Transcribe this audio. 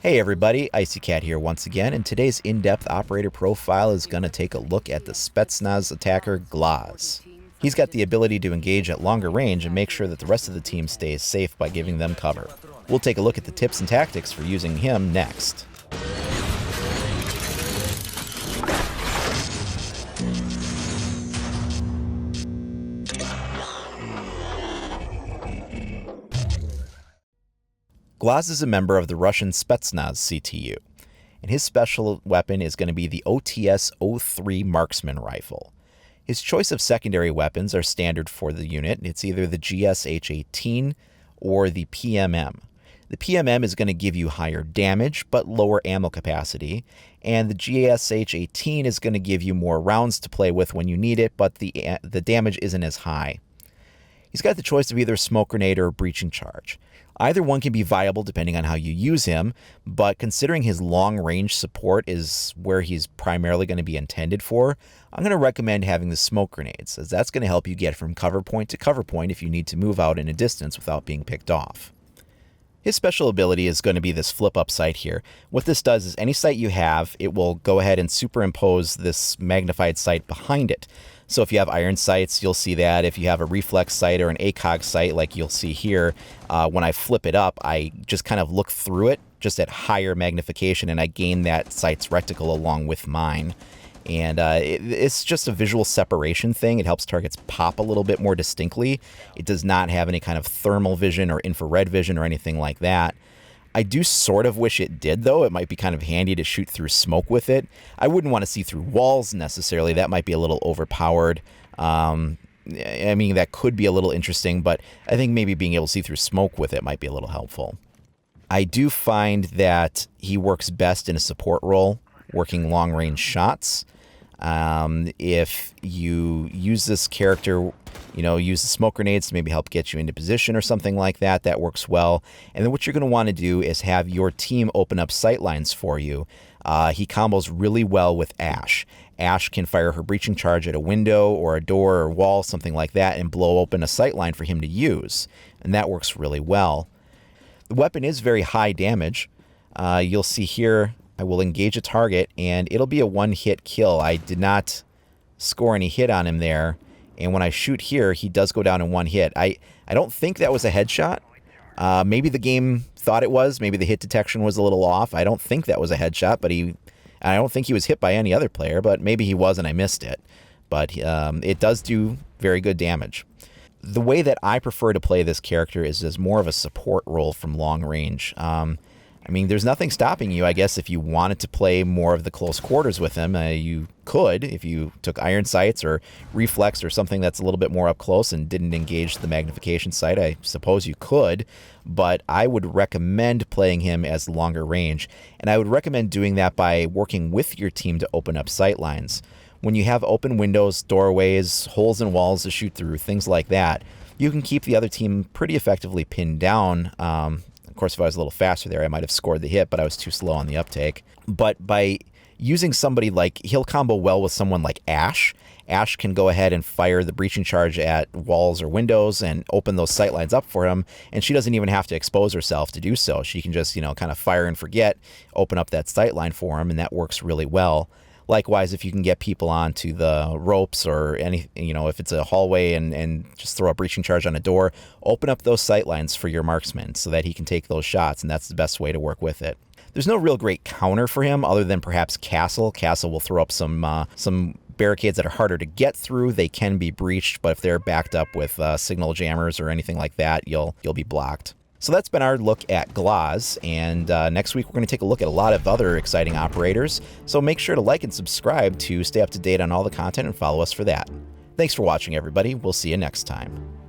Hey everybody, Icy Cat here once again, and today's in-depth operator profile is going to take a look at the Spetsnaz attacker GLAZ. He's got the ability to engage at longer range and make sure that the rest of the team stays safe by giving them cover. We'll take a look at the tips and tactics for using him next. GLAZ is a member of the Russian Spetsnaz CTU, and his special weapon is going to be the OTS-03 marksman rifle. His choice of secondary weapons are standard for the unit. It's either the GSH-18 or the PMM. The PMM is going to give you higher damage but lower ammo capacity, and the GSH-18 is going to give you more rounds to play with when you need it, but the damage isn't as high. He's got the choice of either smoke grenade or breaching charge. Either one can be viable depending on how you use him, but considering his long-range support is where he's primarily going to be intended for, I'm going to recommend having the smoke grenades, as that's going to help you get from cover point to cover point if you need to move out in a distance without being picked off. His special ability is going to be this flip-up sight here. What this does is any sight you have, it will go ahead and superimpose this magnified sight behind it. So if you have iron sights, you'll see that. If you have a reflex sight or an ACOG sight, like you'll see here, when I flip it up, I just kind of look through it, just at higher magnification, and I gain that sight's reticle along with mine. And it's just a visual separation thing. It helps targets pop a little bit more distinctly. It does not have any kind of thermal vision or infrared vision or anything like that. I do sort of wish it did, though. It might be kind of handy to shoot through smoke with it. I wouldn't want to see through walls necessarily. That might be a little overpowered. I mean, that could be a little interesting, but I think maybe being able to see through smoke with it might be a little helpful. I do find that he works best in a support role, working long-range shots. If you use this character, use the smoke grenades to maybe help get you into position or something like that, that works well. And then what you're going to want to do is have your team open up sight lines for you. He combos really well with Ash. Ash can fire her breaching charge at a window or a door or wall, something like that, and blow open a sight line for him to use. And that works really well. The weapon is very high damage. You'll see here, I will engage a target, and it'll be a one-hit kill. I did not score any hit on him there, and when I shoot here, he does go down in one hit. I don't think that was a headshot. Maybe the game thought it was. Maybe the hit detection was a little off. I don't think that was a headshot, but I don't think he was hit by any other player, but maybe he was and I missed it. But it does do very good damage. The way that I prefer to play this character is as more of a support role from long range. I mean, there's nothing stopping you, I guess, if you wanted to play more of the close quarters with him. You could, if you took iron sights or reflex or something that's a little bit more up close and didn't engage the magnification sight, I suppose you could. But I would recommend playing him as longer range. And I would recommend doing that by working with your team to open up sight lines. When you have open windows, doorways, holes in walls to shoot through, things like that, you can keep the other team pretty effectively pinned down. Of course, if I was a little faster there, I might have scored the hit, but I was too slow on the uptake. But by using somebody like, he'll combo well with someone like Ash. Ash can go ahead and fire the breaching charge at walls or windows and open those sight lines up for him, and she doesn't even have to expose herself to do so. She can just, kind of fire and forget, open up that sight line for him, and that works really well. Likewise, if you can get people onto the ropes or any, if it's a hallway and just throw a breaching charge on a door, open up those sight lines for your marksman so that he can take those shots, and that's the best way to work with it. There's no real great counter for him other than perhaps Castle. Castle will throw up some barricades that are harder to get through. They can be breached, but if they're backed up with signal jammers or anything like that, you'll be blocked. So that's been our look at GLAZ, and next week we're going to take a look at a lot of other exciting operators, so make sure to like and subscribe to stay up to date on all the content and follow us for that. Thanks for watching, everybody. We'll see you next time.